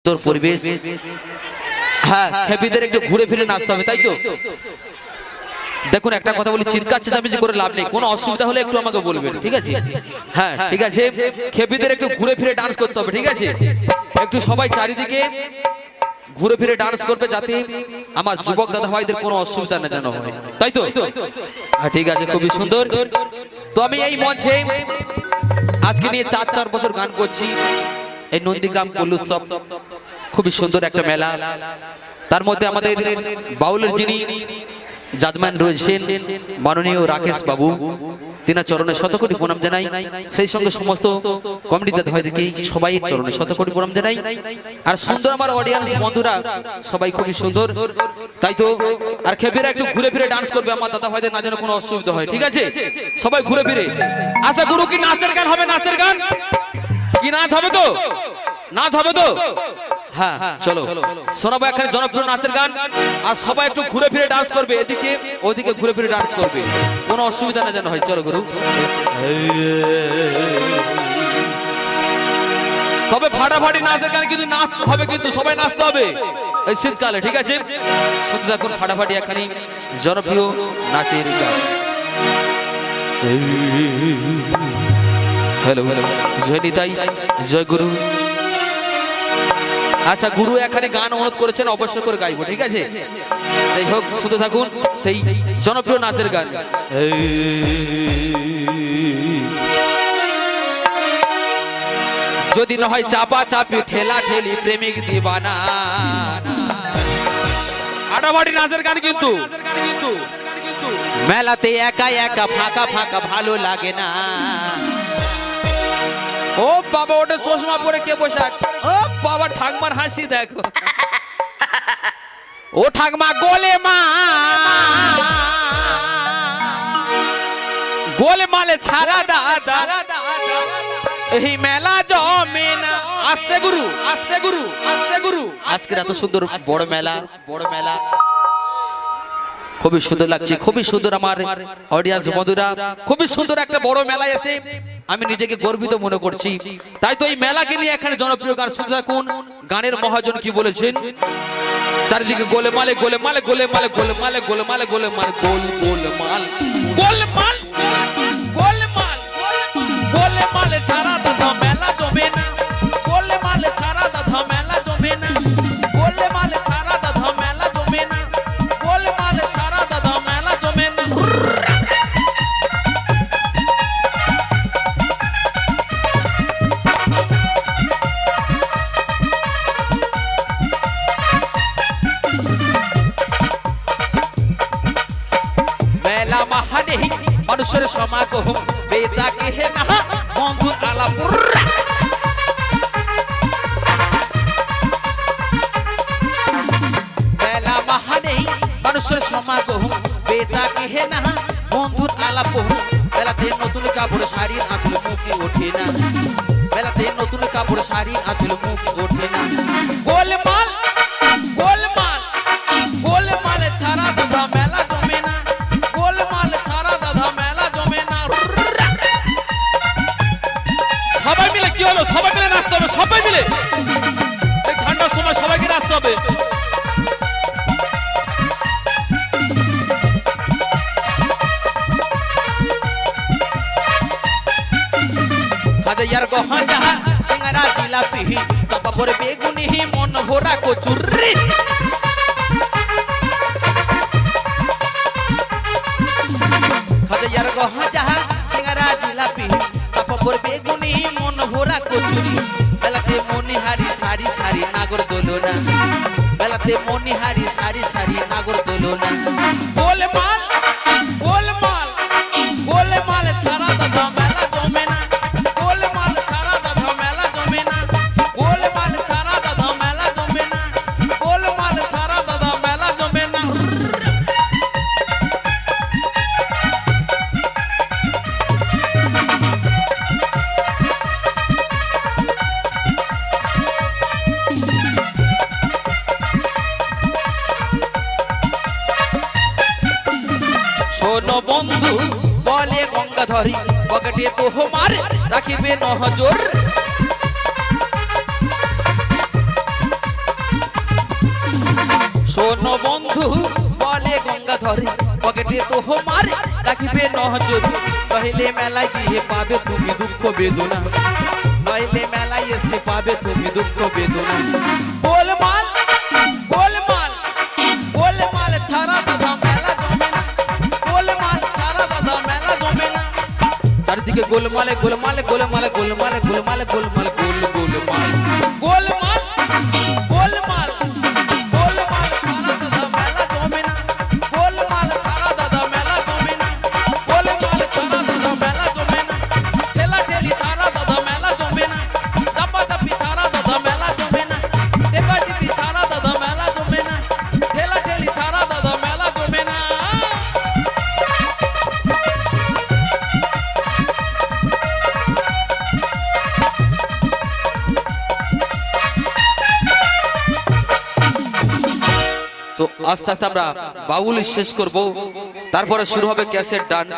তোর পরিবেশ। হ্যাঁ, হ্যাপিদের একটু ঘুরে ফিরে নাচতে হবে, তাই তো? দেখুন একটা কথা বলি, চিৎকার চেঁচামেচি করে লাভ নেই, কোনো অসুবিধা হলে একটু আমাকে বলবেন, ঠিক আছে? হ্যাঁ ঠিক আছে, হ্যাপিদের একটু ঘুরে ফিরে ডান্স করতে হবে, ঠিক আছে? একটু সবাই চারিদিকে ঘুরে ফিরে ডান্স করবে, যাতে আমার যুবক দাদা ভাইদের কোনো অসুবিধা না যেন হয়, তাই তো? হ্যাঁ ঠিক আছে, খুবই সুন্দর। তো আমি এই মঞ্চে আজকে নিয়ে 4 বছর গান করছি। এই নন্দীগ্রাম কল্লুৎসব খুবই সুন্দর একটা মেলা। তার মধ্যে আমাদের বাউলের যিনি জাজম্যান রয়েছেন মাননীয় রাকেশ বাবু, তিনার চরণে শতকোটি প্রণাম জানাই। সেই সঙ্গে সমস্ত কমিটি দাদা ভাইদেরকে সবাই চরণে শতকোটি প্রণাম জানাই। আর সুন্দর আমার অডিয়েন্স বন্ধুরা সবাই খুবই সুন্দর, তাই তো? আর খেপেরা একটু ঘুরে ফিরে ডান্স করবে, আমার দাদা ভাইদের না যেন কোনো অসুবিধা হয়, ঠিক আছে? সবাই ঘুরে ফিরে। আচ্ছা গুরু, কি নাচের গান হবে? নাচের গান কি নাচ হবে তো? নাচ হবে তো? হ্যাঁ চলো শোনাবো এখানে জনপ্রিয় নাচের গান। আর সবাই একটু ঘুরে ফিরে ডান্স করবে, এদিকে ওদিকে ঘুরে ফিরে ডান্স করবে, কোনো অসুবিধা না যেন হয়। চলো গুরু। তবে ফাটাফাটি নাচের গান কিন্তু নাচ হবে, কিন্তু সবাই নাচতে হবে এই শীতকালে, ঠিক আছে? শুধু দেখুন ফাটাফাটি এখানে জনপ্রিয় নাচের গান। হ্যালো হ্যালো, জয় নিতাই, জয় গুরু। আচ্ছা গুরু এখানে গান অনুরোধ করেছেন, অবশ্যই করে গাইবো, ঠিক আছে? যাই হোক, শুধু থাকুন সেই জনপ্রিয় নাচের গান। যদি না হয় চাপা চাপি ঠেলা ঠেলি প্রেমিক দিবানা, আটাবাড়ি নাচের গান কিন্তু। মেলাতে একা একা ফাঁকা ফাঁকা ভালো লাগে না। ও বাবা, ওটা চশমা পরে কে বসে? ও বাবা, ঠাকমার হাসি দেখো। ও ঠাকমা গোলে মা, গোলে মালে ছাড়া দাদা এই মেলা জমে না। আস্তে গুরু, আস্তে গুরু, আস্তে গুরু। আজকের এত সুন্দর বড় মেলা, বড় মেলা খুবই সুন্দর লাগছে, খুবই সুন্দর আমার অডিয়েন্স বন্ধুরা, খুবই সুন্দর একটা বড় মেলায় এসে আমি নিজেকে গর্বিত মনে করছি। তাই তো এই মেলাকে নিয়ে এখানে জনপ্রিয় গান শুনতে থাকুন। গানের মহাজন কি বলেছেন? চারিদিকে গোলে মালে গোলে মালে গোলে মালে গোলে মালে গোলে মালে গোলে মালে গোল গোল মাল গোল মাল গোলে মাল গোলে মালে ছাড়া দাদা মেলা জমে না। গোলে মালে ছাড়া দাদা মেলা জমে না। গোলে মালে ছাড়া দাদা মেলা জমে না। গোলে মালে ছাড়া দাদা মেলা জমে না। মেলা মাহানে মানুষের সমাগম বেচা কেহে না বন্ধুর আলাপ। মেলা মাহানে মানুষের সমাগম বেচা কেহে না বন্ধুর আলাপ। মেলাতে নতুন কাপড় শাড়ি আঁচল মুখে ওঠে না। মেলাতে নতুন কাপড় শাড়ি আঁচল মুখে ওঠে না। গোলমাল গোলমাল গোলমাল ছাড়া দাদা মেলা জমে না। গোলমাল ছাড়া দাদা মেলা জমে না। সবাই মিলে কি হলো? সবাই মিলে নাচতে হবে, সবাই মিলে। এই ঠান্ডার সময় সবাইকে নাচতে হবে। হাজার গহনা সিঙ্গারা জিলাপি তারপরে বেগুনি মন ভরা কচুরি। হাজার গহনা সিঙ্গারা জিলাপি তারপরে বেগুনি মন ভরা কচুরি। বেলাতে মনিহারি সারি সারি নাগর দোলনা। বেলাতে মনিহারি সারি সারি নাগর দোলনা। গোলমাল গোলমাল গোলমাল ছাড়া দাদা মেলা জমে না। গোলমাল ছাড়া দাদা মেলা জমে না। গোলমাল ছাড়া দাদা মেলা জমে না। গোলমাল ছাড়া দাদা মেলা জমে না। শোনো বন্ধু বলে গঙ্গাধরী পকেটে তোমার রাখিবে নজর। ধরে পকেটে তো মারে রাখিবে নজর নইলে মেলায় গিয়ে পাবে তুমি দুঃখ বেদনা নইলে মেলায় এসে পাবে তুমি দুঃখ বেদনা গোলমাল গোলমাল গোলমাল ছাড়া দাদা মেলা জমে না গোলমাল ছাড়া দাদা মেলা জমে না চারিদিকে গোলমালে গোলমালে গোলমালে গোলমালে গোলমালে গোলমাল গোল গোলমাল গোলমাল গোলমাল গোলমাল ছাড়া দাদা মেলা জমে না গোলমাল ছাড়া দাদা মেলা জমে না গোলমাল ছাড়া দাদা মেলা জমে না ঠেলা ঠেলি ছাড়া দাদা মেলা জমে না চাপা চাপি ছাড়া দাদা মেলা জমে না টেপা টিপি ছাড়া দাদা মেলা জমে না ঠেলা ঠেলি ছাড়া দাদা মেলা জমে না তো আস্তে আস্তে আমরা বাউল শেষ করব তারপরে শুরু হবে ক্যাসেট ডান্স